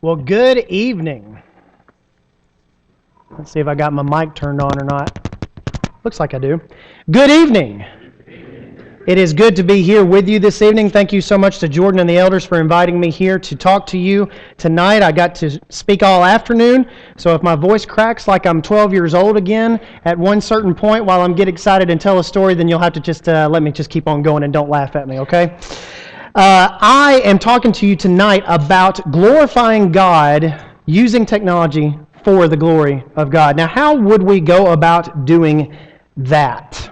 Well, good evening. Let's see if I got my mic turned on or not. Looks like I do. Good evening. It is good to be here with you this evening. Thank you so much to Jordan and the elders for inviting me here to talk to you tonight. I got to speak all afternoon, so if my voice cracks like I'm 12 years old again at one certain point while I'm get excited and tell a story, then you'll have to just let me just keep on going and don't laugh at me, okay? I am talking to you tonight about glorifying God using technology for the glory of God. Now, how would we go about doing that?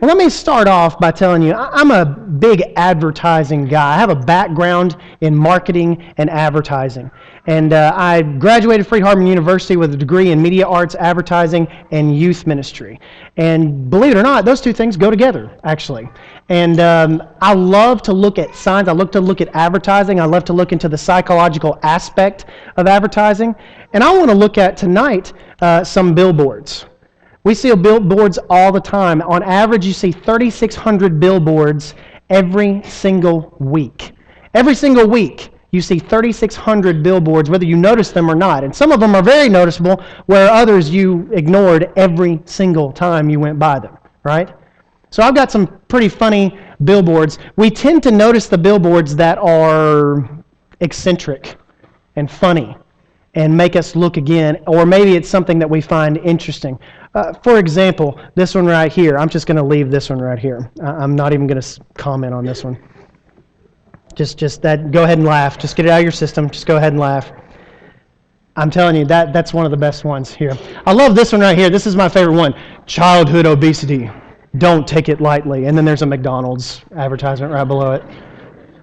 Well, let me start off by telling you, I'm a big advertising guy. I have a background in marketing and advertising. And I graduated Freed-Hardeman University with a degree in media arts, advertising, and youth ministry. And believe it or not, those two things go together, actually. And I love to look at signs. I love to look at advertising. I love to look into the psychological aspect of advertising. And I want to look at tonight some billboards. We see billboards all the time. On average, you see 3,600 billboards every single week. Every single week, you see 3,600 billboards, whether you notice them or not. And some of them are very noticeable, where others you ignored every single time you went by them, right? So I've got some pretty funny billboards. We tend to notice the billboards that are eccentric and funny and make us look again, or maybe it's something that we find interesting. For example, this one right here. I'm just going to leave this one right here. I'm not even going to comment on this one. Just that. Go ahead and laugh. Just get it out of your system. Just go ahead and laugh. I'm telling you, that's one of the best ones here. I love this one right here. This is my favorite one. Childhood obesity. Don't take it lightly. And then there's a McDonald's advertisement right below it.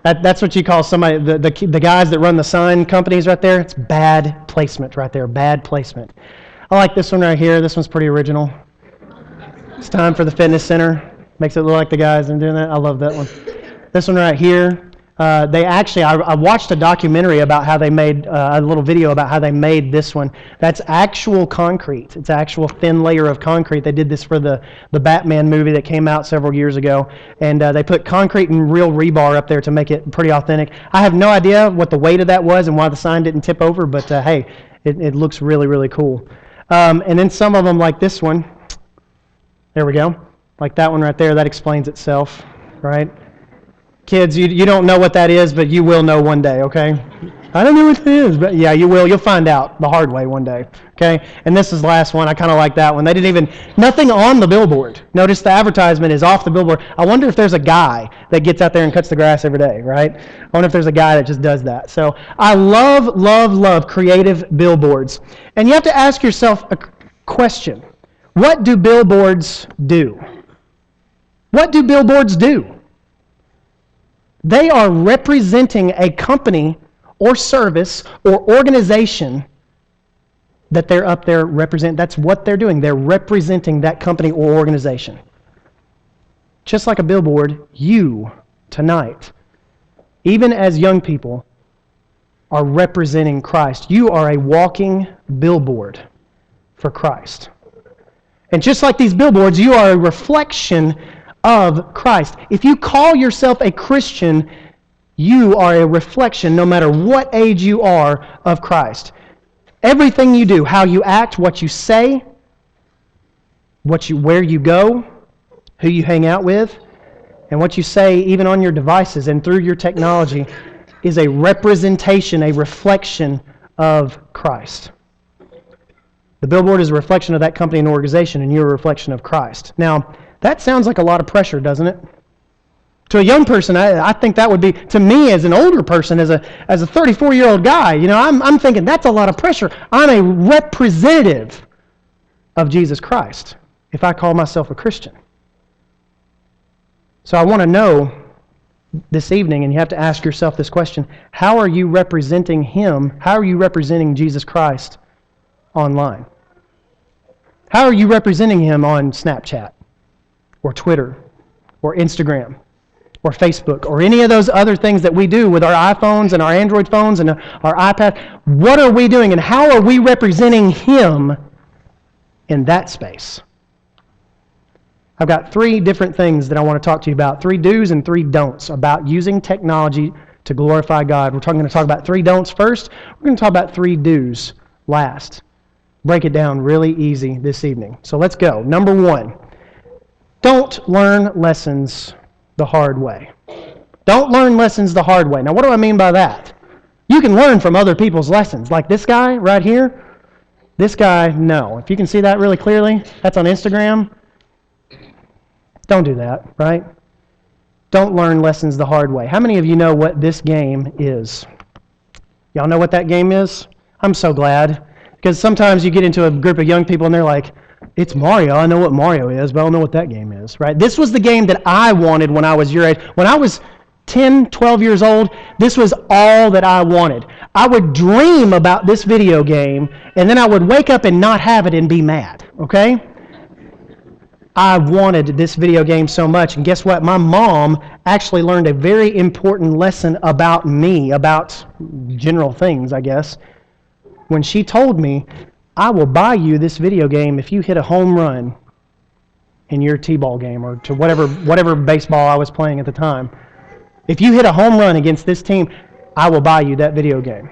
That's what you call somebody, the guys that run the sign companies right there. It's bad placement right there. Bad placement. I like this one right here. This one's pretty original. It's time for the fitness center. Makes it look like the guys that are doing that. I love that one. This one right here. I watched a documentary about how they made, a little video about how they made this one. That's actual concrete. It's actual thin layer of concrete. They did this for the Batman movie that came out several years ago. And they put concrete and real rebar up there to make it pretty authentic. I have no idea what the weight of that was and why the sign didn't tip over, but hey, it looks really, really cool. And then some of them like this one. There we go. Like that one right there. That explains itself, right? Kids, you don't know what that is, but you will know one day, okay? I don't know what it is, but yeah, you will. You'll find out the hard way one day, okay? And this is the last one. I kind of like that one. They didn't even, nothing on the billboard. Notice the advertisement is off the billboard. I wonder if there's a guy that gets out there and cuts the grass every day, right? I wonder if there's a guy that just does that. So I love, love, love creative billboards. And you have to ask yourself a question. What do billboards do? What do billboards do? They are representing a company or service or organization that they're up there represent. That's what they're doing. They're representing that company or organization. Just like a billboard, you tonight, even as young people, are representing Christ. You are a walking billboard for Christ. And just like these billboards, you are a reflection of Christ. If you call yourself a Christian, you are a reflection, no matter what age you are, of Christ. Everything you do, how you act, what you say, where you go, who you hang out with, and what you say even on your devices and through your technology is a representation, a reflection of Christ. The billboard is a reflection of that company and organization, and you're a reflection of Christ. Now, that sounds like a lot of pressure, doesn't it? To a young person, I think that would be, to me as an older person, as a 34-year-old guy, I'm thinking that's a lot of pressure. I'm a representative of Jesus Christ if I call myself a Christian. So I want to know this evening, and you have to ask yourself this question, how are you representing Him? How are you representing Jesus Christ online? How are you representing Him on Snapchat? Or Twitter, or Instagram, or Facebook, or any of those other things that we do with our iPhones and our Android phones and our iPad? What are we doing, and how are we representing Him in that space? I've got 3 different things that I want to talk to you about, 3 do's and 3 don'ts about using technology to glorify God. We're going to talk about 3 don'ts first. We're going to talk about 3 do's last. Break it down really easy this evening. So let's go. Number 1, don't learn lessons the hard way. Don't learn lessons the hard way. Now, what do I mean by that? You can learn from other people's lessons. Like this guy right here. This guy, no. If you can see that really clearly, that's on Instagram. Don't do that, right? Don't learn lessons the hard way. How many of you know what this game is? Y'all know what that game is? I'm so glad. Because sometimes you get into a group of young people and they're like, it's Mario. I know what Mario is, but I don't know what that game is, right? This was the game that I wanted when I was your age. When I was 10, 12 years old, this was all that I wanted. I would dream about this video game, and then I would wake up and not have it and be mad, okay? I wanted this video game so much, and guess what? My mom actually learned a very important lesson about me, about general things, I guess, when she told me, I will buy you this video game if you hit a home run in your t-ball game, or to whatever baseball I was playing at the time. If you hit a home run against this team, I will buy you that video game.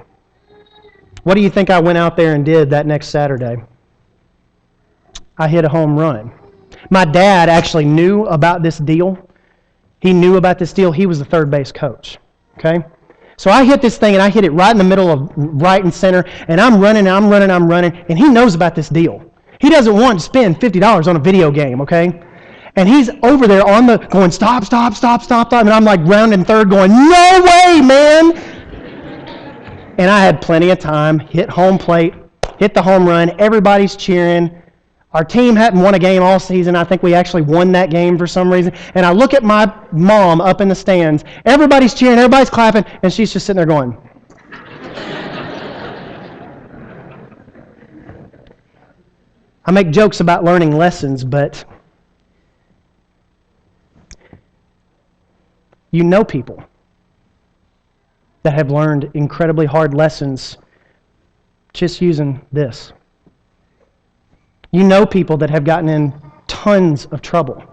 What do you think I went out there and did that next Saturday? I hit a home run. My dad actually knew about this deal. He knew about this deal. He was the third base coach. Okay? So I hit this thing, and I hit it right in the middle of right and center, and I'm running, and he knows about this deal. He doesn't want to spend $50 on a video game, okay? And he's over there going, stop, and I'm like rounding third going, no way, man! And I had plenty of time, hit home plate, hit the home run, everybody's cheering. Our team hadn't won a game all season. I think we actually won that game for some reason. And I look at my mom up in the stands. Everybody's cheering, everybody's clapping, and she's just sitting there going. I make jokes about learning lessons, but you know people that have learned incredibly hard lessons just using this. You know people that have gotten in tons of trouble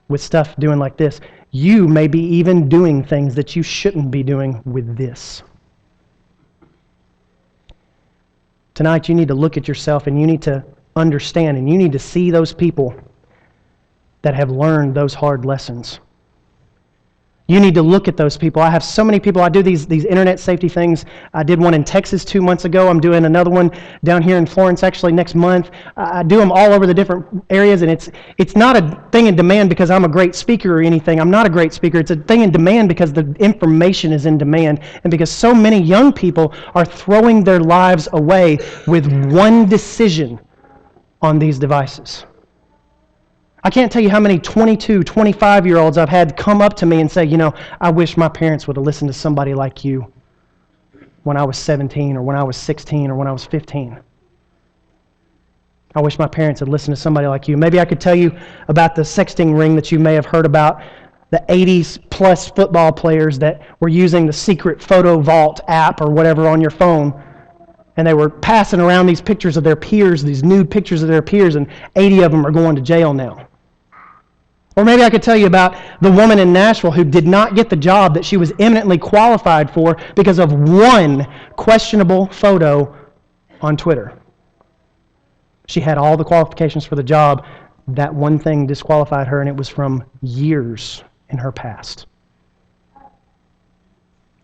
with stuff doing like this. You may be even doing things that you shouldn't be doing with this. Tonight you need to look at yourself and you need to understand and you need to see those people that have learned those hard lessons. You need to look at those people. I have so many people. I do these internet safety things. I did one in Texas 2 months ago. I'm doing another one down here in Florence actually next month. I do them all over the different areas, and it's not a thing in demand because I'm a great speaker or anything. I'm not a great speaker. It's a thing in demand because the information is in demand and because so many young people are throwing their lives away with one decision on these devices. I can't tell you how many 22, 25-year-olds I've had come up to me and say, you know, I wish my parents would have listened to somebody like you when I was 17 or when I was 16 or when I was 15. I wish my parents had listened to somebody like you. Maybe I could tell you about the sexting ring that you may have heard about, the 80s-plus football players that were using the secret photo vault app or whatever on your phone, and they were passing around these pictures of their peers, these nude pictures of their peers, and 80 of them are going to jail now. Or maybe I could tell you about the woman in Nashville who did not get the job that she was eminently qualified for because of one questionable photo on Twitter. She had all the qualifications for the job. That one thing disqualified her, and it was from years in her past.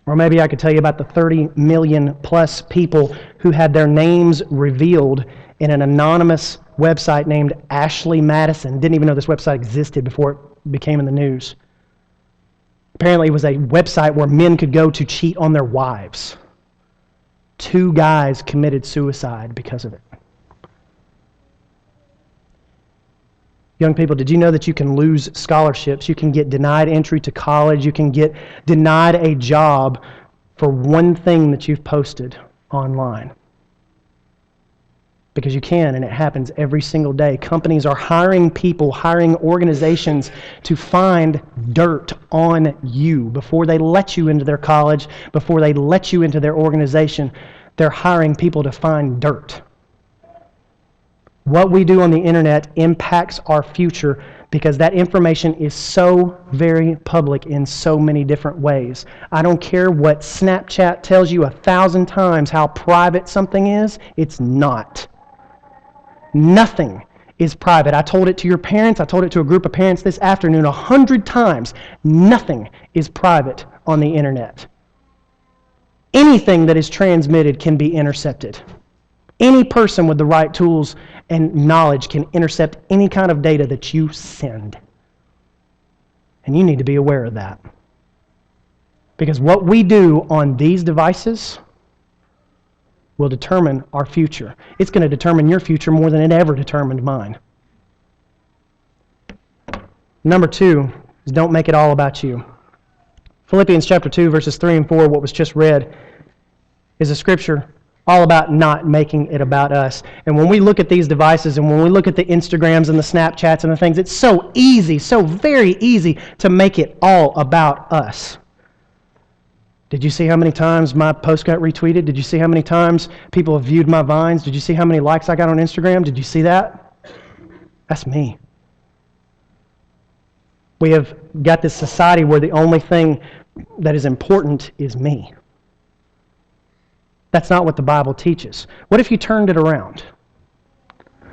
Or maybe I could tell you about the 30 million plus people who had their names revealed in an anonymous website named Ashley Madison. Didn't even know this website existed before it became in the news. Apparently it was a website where men could go to cheat on their wives. 2 guys committed suicide because of it. Young people, did you know that you can lose scholarships? You can get denied entry to college. You can get denied a job for one thing that you've posted online. Because you can, and it happens every single day. Companies are hiring people, hiring organizations to find dirt on you before they let you into their college, before they let you into their organization. They're hiring people to find dirt. What we do on the internet impacts our future because that information is so very public in so many different ways. I don't care what Snapchat tells you 1,000 times how private something is, it's not. Nothing is private. I told it to your parents, I told it to a group of parents this afternoon 100 times. Nothing is private on the internet. Anything that is transmitted can be intercepted. Any person with the right tools and knowledge can intercept any kind of data that you send. And you need to be aware of that. Because what we do on these devices will determine our future. It's going to determine your future more than it ever determined mine. Number 2 is don't make it all about you. Philippians chapter 2, verses 3 and 4, what was just read, is a scripture all about not making it about us. And when we look at these devices and when we look at the Instagrams and the Snapchats and the things, it's so easy, so very easy to make it all about us. Did you see how many times my post got retweeted? Did you see how many times people have viewed my vines? Did you see how many likes I got on Instagram? Did you see that? That's me. We have got this society where the only thing that is important is me. That's not what the Bible teaches. What if you turned it around?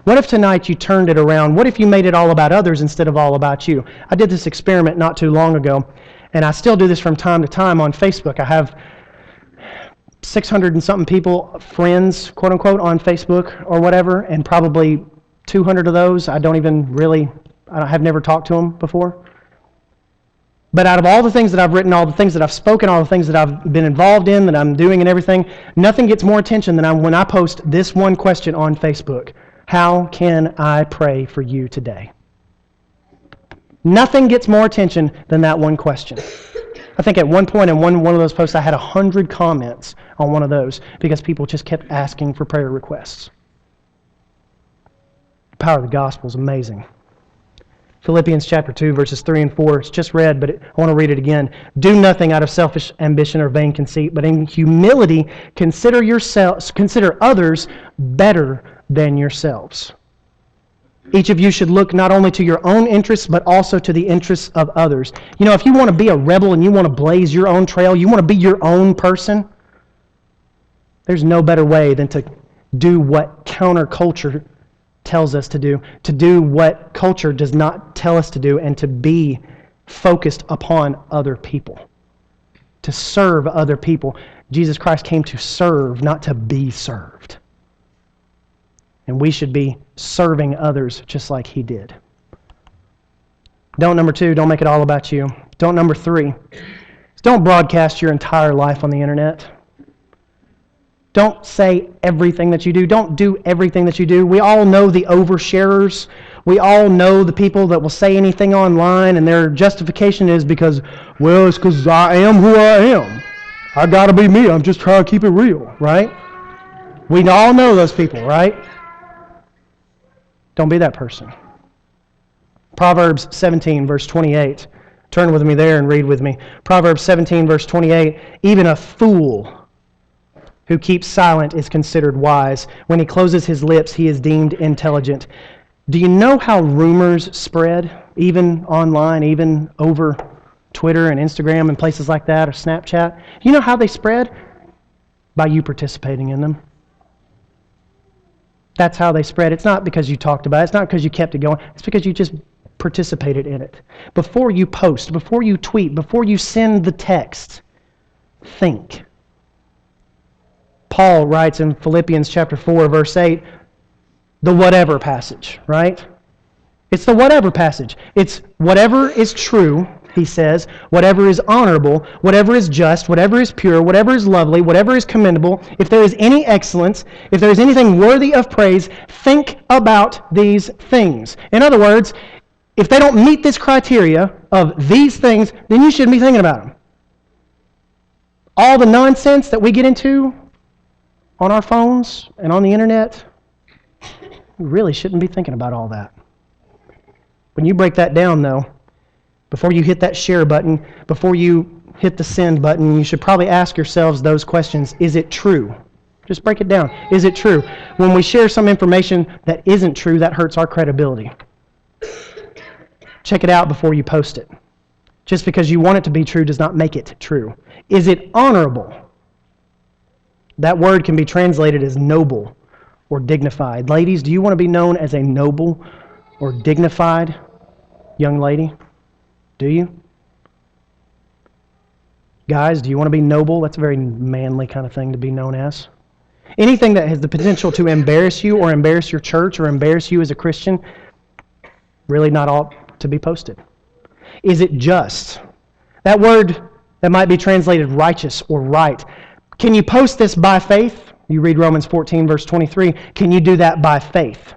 What if tonight you turned it around? What if you made it all about others instead of all about you? I did this experiment not too long ago, and I still do this from time to time on Facebook. I have 600 and something people, friends, quote unquote, on Facebook or whatever, and probably 200 of those I have never talked to them before. But out of all the things that I've written, all the things that I've spoken, all the things that I've been involved in, that I'm doing and everything, nothing gets more attention than when I post this one question on Facebook. How can I pray for you today? Nothing gets more attention than that one question. I think at one point in one of those posts I had 100 comments on one of those because people just kept asking for prayer requests. The power of the gospel is amazing. Philippians chapter 2, verses 3 and 4. It's just read, but I want to read it again. Do nothing out of selfish ambition or vain conceit, but in humility consider others better than yourselves. Each of you should look not only to your own interests, but also to the interests of others. You know, if you want to be a rebel and you want to blaze your own trail, you want to be your own person, there's no better way than to do what counterculture tells us to do what culture does not tell us to do, and to be focused upon other people, to serve other people. Jesus Christ came to serve, not to be served. And we should be serving others just like He did. Don't number 2, don't make it all about you. Don't number 3, don't broadcast your entire life on the internet. Don't say everything that you do. Don't do everything that you do. We all know the oversharers. We all know the people that will say anything online, and their justification is because, well, it's because I am who I am. I got to be me. I'm just trying to keep it real, right? We all know those people, right? Don't be that person. Proverbs 17, verse 28. Turn with me there and read with me. Proverbs 17, verse 28. Even a fool who keeps silent is considered wise. When he closes his lips, he is deemed intelligent. Do you know how rumors spread, even online, even over Twitter and Instagram and places like that, or Snapchat? You know how they spread? By you participating in them. That's how they spread. It's not because you talked about it. It's not because you kept it going. It's because you just participated in it. Before you post, before you tweet, before you send the text, think. Paul writes in Philippians chapter 4, verse 8, the whatever passage, right? It's the whatever passage. It's whatever is true, he says, whatever is honorable, whatever is just, whatever is pure, whatever is lovely, whatever is commendable, if there is any excellence, if there is anything worthy of praise, think about these things. In other words, if they don't meet this criteria of these things, then you shouldn't be thinking about them. All the nonsense that we get into on our phones and on the internet, we really shouldn't be thinking about all that. When you break that down, though, before you hit that share button, before you hit the send button, you should probably ask yourselves those questions. Is it true? Just break it down. Is it true? When we share some information that isn't true, that hurts our credibility. Check it out before you post it. Just because you want it to be true does not make it true. Is it honorable? That word can be translated as noble or dignified. Ladies, do you want to be known as a noble or dignified young lady? Do you? Guys, do you want to be noble? That's a very manly kind of thing to be known as. Anything that has the potential to embarrass you or embarrass your church or embarrass you as a Christian, really not ought to be posted. Is it just? That word that might be translated righteous or right. Can you post this by faith? You read Romans 14, verse 23. Can you do that by faith?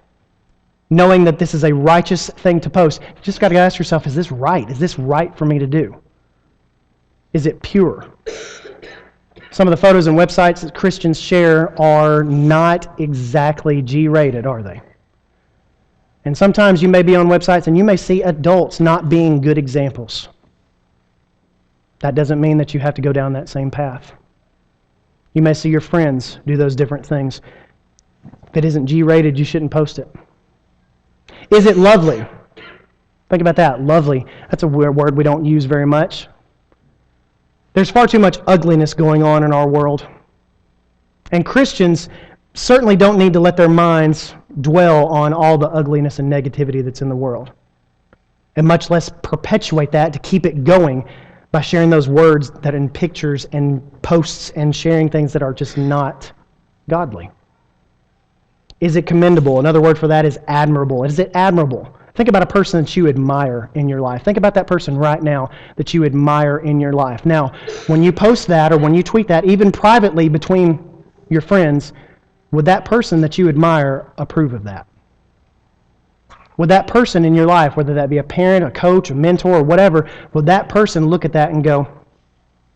Knowing that this is a righteous thing to post. You just got to ask yourself, is this right? Is this right for me to do? Is it pure? Some of the photos and websites that Christians share are not exactly G-rated, are they? And sometimes you may be on websites and you may see adults not being good examples. That doesn't mean that you have to go down that same path. You may see your friends do those different things. If it isn't G-rated, you shouldn't post it. Is it lovely? Think about that, lovely. That's a weird word we don't use very much. There's far too much ugliness going on in our world. And Christians certainly don't need to let their minds dwell on all the ugliness and negativity that's in the world. And much less perpetuate that to keep it going by sharing those words that in pictures and posts and sharing things that are just not godly. Is it commendable? Another word for that is admirable. Is it admirable? Think about a person that you admire in your life. Think about that person right now that you admire in your life. Now, when you post that or when you tweet that, even privately between your friends, would that person that you admire approve of that? Would that person in your life, whether that be a parent, a coach, a mentor, or whatever, would that person look at that and go,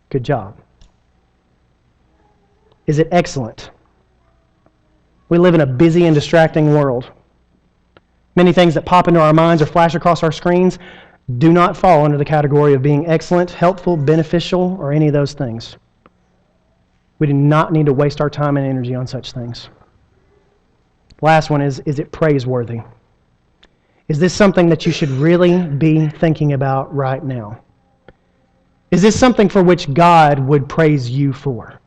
good job? Is it excellent? We live in a busy and distracting world. Many things that pop into our minds or flash across our screens do not fall under the category of being excellent, helpful, beneficial, or any of those things. We do not need to waste our time and energy on such things. Last one is it praiseworthy? Is this something that you should really be thinking about right now? Is this something for which God would praise you for?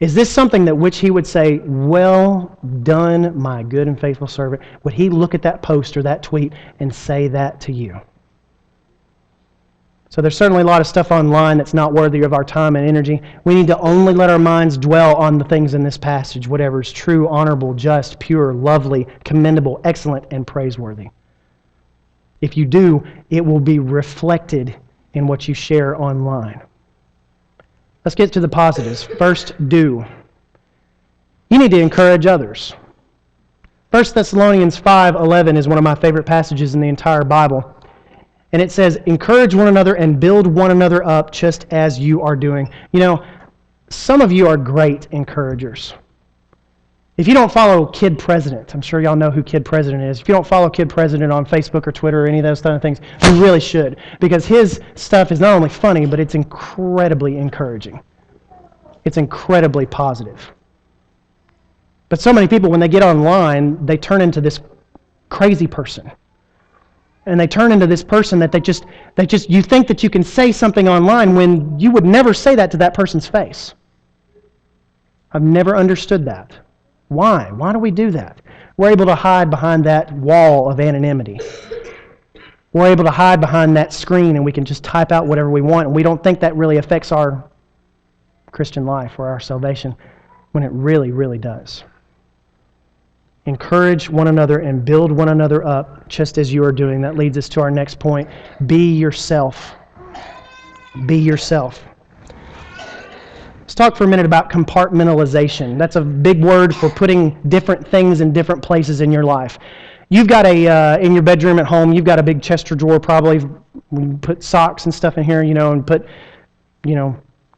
Is this something that which He would say, well done, my good and faithful servant? Would He look at that post or that tweet and say that to you? So there's certainly a lot of stuff online that's not worthy of our time and energy. We need to only let our minds dwell on the things in this passage, whatever is true, honorable, just, pure, lovely, commendable, excellent, and praiseworthy. If you do, it will be reflected in what you share online. Let's get to the positives. First, do. You need to encourage others. 1 Thessalonians 5:11 is one of my favorite passages in the entire Bible. And it says, encourage one another and build one another up just as you are doing. You know, some of you are great encouragers. If you don't follow Kid President, I'm sure y'all know who Kid President is. If you don't follow Kid President on Facebook or Twitter or any of those kind of things, you really should. Because his stuff is not only funny, but it's incredibly encouraging. It's incredibly positive. But so many people, when they get online, they turn into this crazy person. And they turn into this person that they just you think that you can say something online when you would never say that to that person's face. I've never understood that. Why? Why do we do that? We're able to hide behind that wall of anonymity. We're able to hide behind that screen and we can just type out whatever we want, and we don't think that really affects our Christian life or our salvation, when it really, really does. Encourage one another and build one another up just as you are doing. That leads us to our next point. Be yourself. Be yourself. Let's talk for a minute about compartmentalization. That's a big word for putting different things in different places in your life. You've got in your bedroom at home, you've got a big chest or drawer probably. We put socks and stuff in here, and put,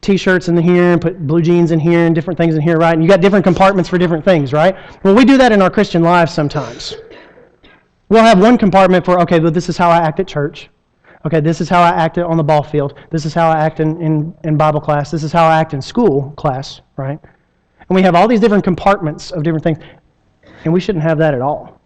T-shirts in here and put blue jeans in here and different things in here, right? And you got different compartments for different things, right? Well, we do that in our Christian lives sometimes. We'll have one compartment for, okay, well, this is how I act at church. Okay, this is how I act on the ball field. This is how I act in Bible class. This is how I act in school class, right? And we have all these different compartments of different things. And we shouldn't have that at all.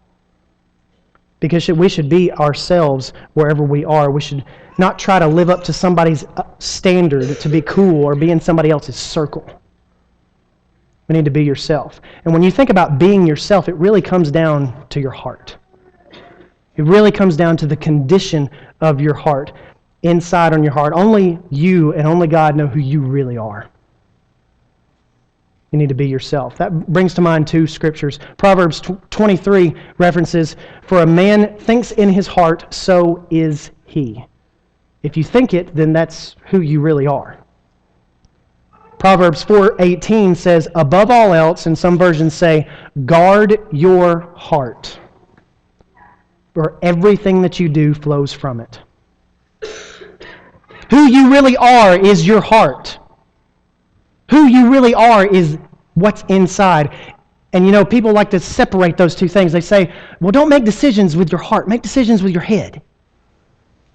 Because we should be ourselves wherever we are. We should not try to live up to somebody's standard to be cool or be in somebody else's circle. We need to be yourself. And when you think about being yourself, it really comes down to your heart. It really comes down to the condition of your heart, inside on your heart. Only you and only God know who you really are. You need to be yourself. That brings to mind two scriptures. Proverbs 23 references, "For a man thinks in his heart, so is he." If you think it, then that's who you really are. Proverbs 4:18 says, "Above all else," and some versions say, "guard your heart, for everything that you do flows from it." Who you really are is your heart. Who you really are is what's inside. And people like to separate those two things. They say, well, don't make decisions with your heart. Make decisions with your head.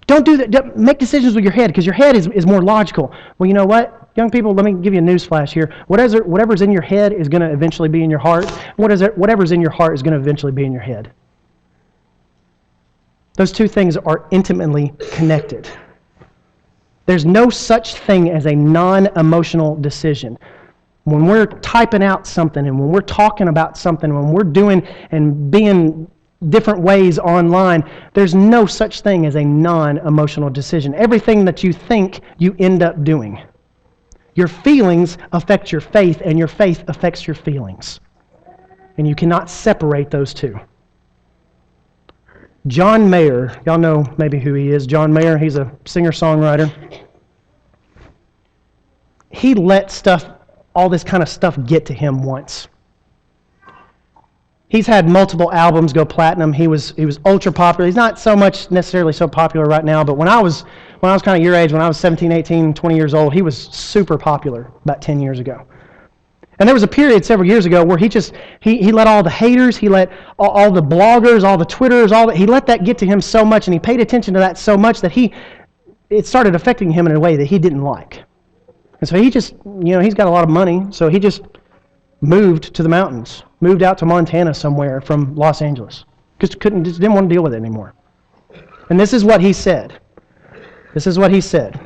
Don't do that. Make decisions with your head, because your head is more logical. Well, you know what? Young people, let me give you a news flash here. Whatever's in your head is going to eventually be in your heart. Whatever's in your heart is going to eventually be in your head. Those two things are intimately connected. There's no such thing as a non-emotional decision. When we're typing out something, and when we're talking about something, when we're doing and being different ways online, there's no such thing as a non-emotional decision. Everything that you think, you end up doing. Your feelings affect your faith, and your faith affects your feelings. And you cannot separate those two. John Mayer, y'all know maybe who he is. John Mayer, he's a singer-songwriter. He let all this kind of stuff get to him once. He's had multiple albums go platinum. He was ultra popular. He's not so much necessarily so popular right now, but when I was kind of your age, when I was 17, 18, 20 years old, he was super popular about 10 years ago. And there was a period several years ago where he let all the haters, he let all the bloggers, all the Twitters, he let that get to him so much, and he paid attention to that so much that it started affecting him in a way that he didn't like. And so he just, he's got a lot of money, so he just moved to the mountains, moved out to Montana somewhere from Los Angeles. Just didn't want to deal with it anymore. And this is what he said. This is what he said.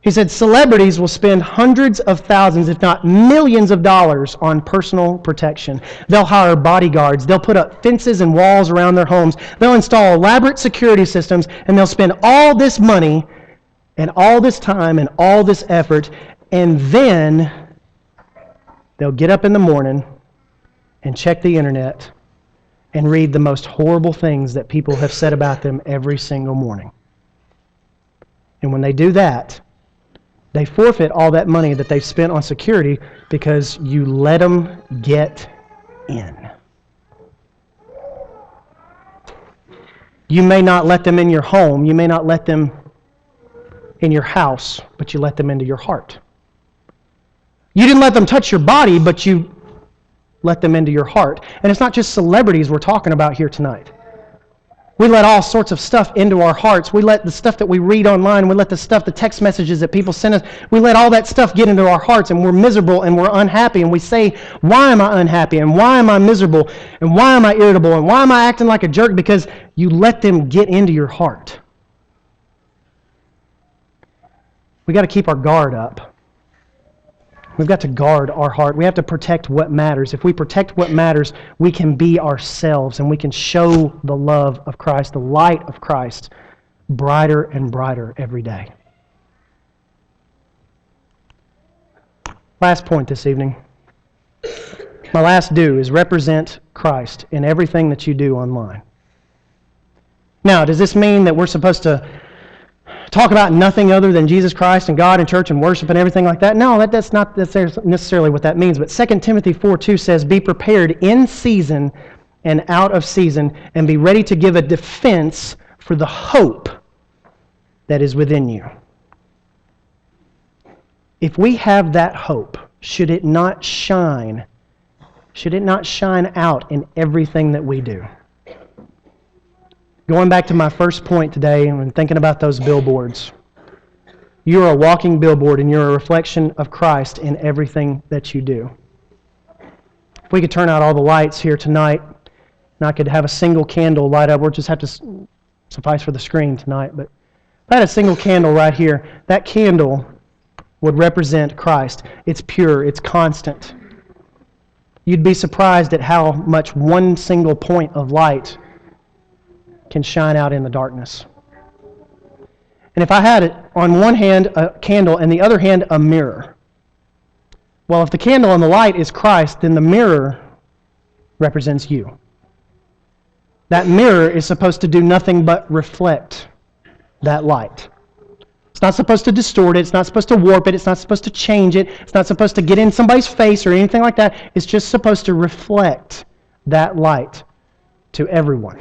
He said, "Celebrities will spend hundreds of thousands, if not millions of dollars on personal protection. They'll hire bodyguards. They'll put up fences and walls around their homes. They'll install elaborate security systems, and they'll spend all this money and all this time and all this effort, and then they'll get up in the morning and check the internet and read the most horrible things that people have said about them every single morning. And when they do that, they forfeit all that money that they've spent on security because you let them get in. You may not let them in your home. You may not let them in your house, but you let them into your heart. You didn't let them touch your body, but you let them into your heart. And it's not just celebrities we're talking about here tonight. We let all sorts of stuff into our hearts. We let the stuff that we read online, we let the text messages that people send us, we let all that stuff get into our hearts, and we're miserable and we're unhappy, and we say, why am I unhappy, and why am I miserable, and why am I irritable, and why am I acting like a jerk? Because you let them get into your heart. We got to keep our guard up. We've got to guard our heart. We have to protect what matters. If we protect what matters, we can be ourselves, and we can show the love of Christ, the light of Christ, brighter and brighter every day. Last point this evening. My last do is represent Christ in everything that you do online. Now, does this mean that we're supposed to talk about nothing other than Jesus Christ and God and church and worship and everything like that? No, that's not necessarily what that means. But 2 Timothy 4:2 says, "Be prepared in season and out of season, and be ready to give a defense for the hope that is within you." If we have that hope, should it not shine out in everything that we do? Going back to my first point today and thinking about those billboards. You're a walking billboard, and you're a reflection of Christ in everything that you do. If we could turn out all the lights here tonight, and I could have a single candle light up, or just have to suffice for the screen tonight, but if I had a single candle right here, that candle would represent Christ. It's pure, it's constant. You'd be surprised at how much one single point of light can shine out in the darkness. And if I had it on one hand a candle and the other hand a mirror, well, if the candle and the light is Christ, then the mirror represents you. That mirror is supposed to do nothing but reflect that light. It's not supposed to distort it. It's not supposed to warp it. It's not supposed to change it. It's not supposed to get in somebody's face or anything like that. It's just supposed to reflect that light to everyone.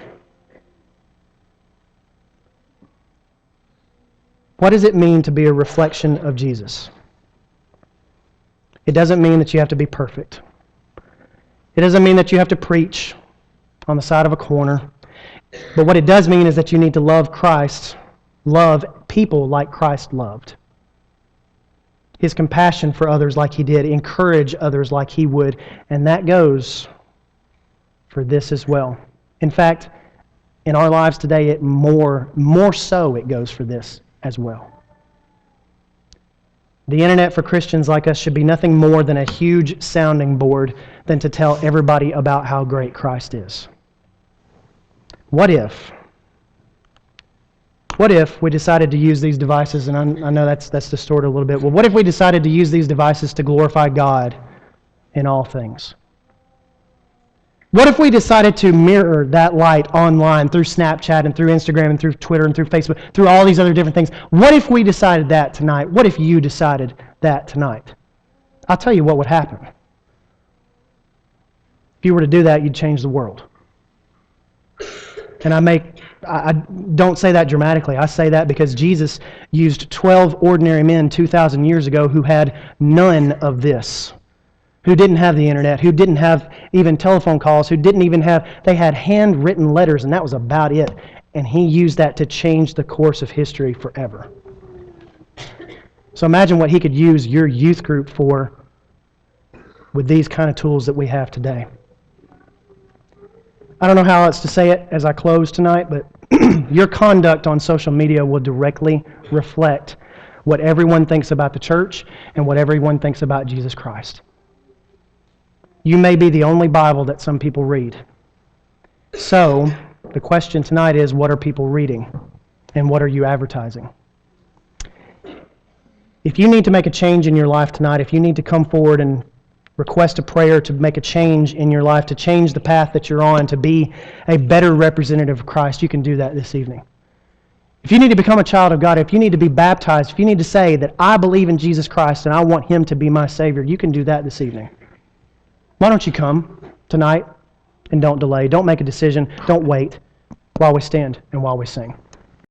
What does it mean to be a reflection of Jesus? It doesn't mean that you have to be perfect. It doesn't mean that you have to preach on the side of a corner. But what it does mean is that you need to love Christ, love people like Christ loved. His compassion for others like He did, encourage others like He would, and that goes for this as well. In fact, in our lives today, more so it goes for this as well. The internet for Christians like us should be nothing more than a huge sounding board than to tell everybody about how great Christ is. What if we decided to use these devices, and I know that's distorted a little bit, well, what if we decided to use these devices to glorify God in all things? What if we decided to mirror that light online through Snapchat and through Instagram and through Twitter and through Facebook, through all these other different things? What if we decided that tonight? What if you decided that tonight? I'll tell you what would happen. If you were to do that, you'd change the world. And I don't say that dramatically. I say that because Jesus used 12 ordinary men 2,000 years ago who had none of this, who didn't have the internet, who didn't have even telephone calls, who didn't even have, they had handwritten letters, and that was about it. And He used that to change the course of history forever. So imagine what He could use your youth group for with these kind of tools that we have today. I don't know how else to say it as I close tonight, but your conduct on social media will directly reflect what everyone thinks about the church and what everyone thinks about Jesus Christ. You may be the only Bible that some people read. So, the question tonight is, what are people reading? And what are you advertising? If you need to make a change in your life tonight, if you need to come forward and request a prayer to make a change in your life, to change the path that you're on, to be a better representative of Christ, you can do that this evening. If you need to become a child of God, if you need to be baptized, if you need to say that I believe in Jesus Christ and I want Him to be my Savior, you can do that this evening. Why don't you come tonight and don't delay. Don't make a decision. Don't wait while we stand and while we sing.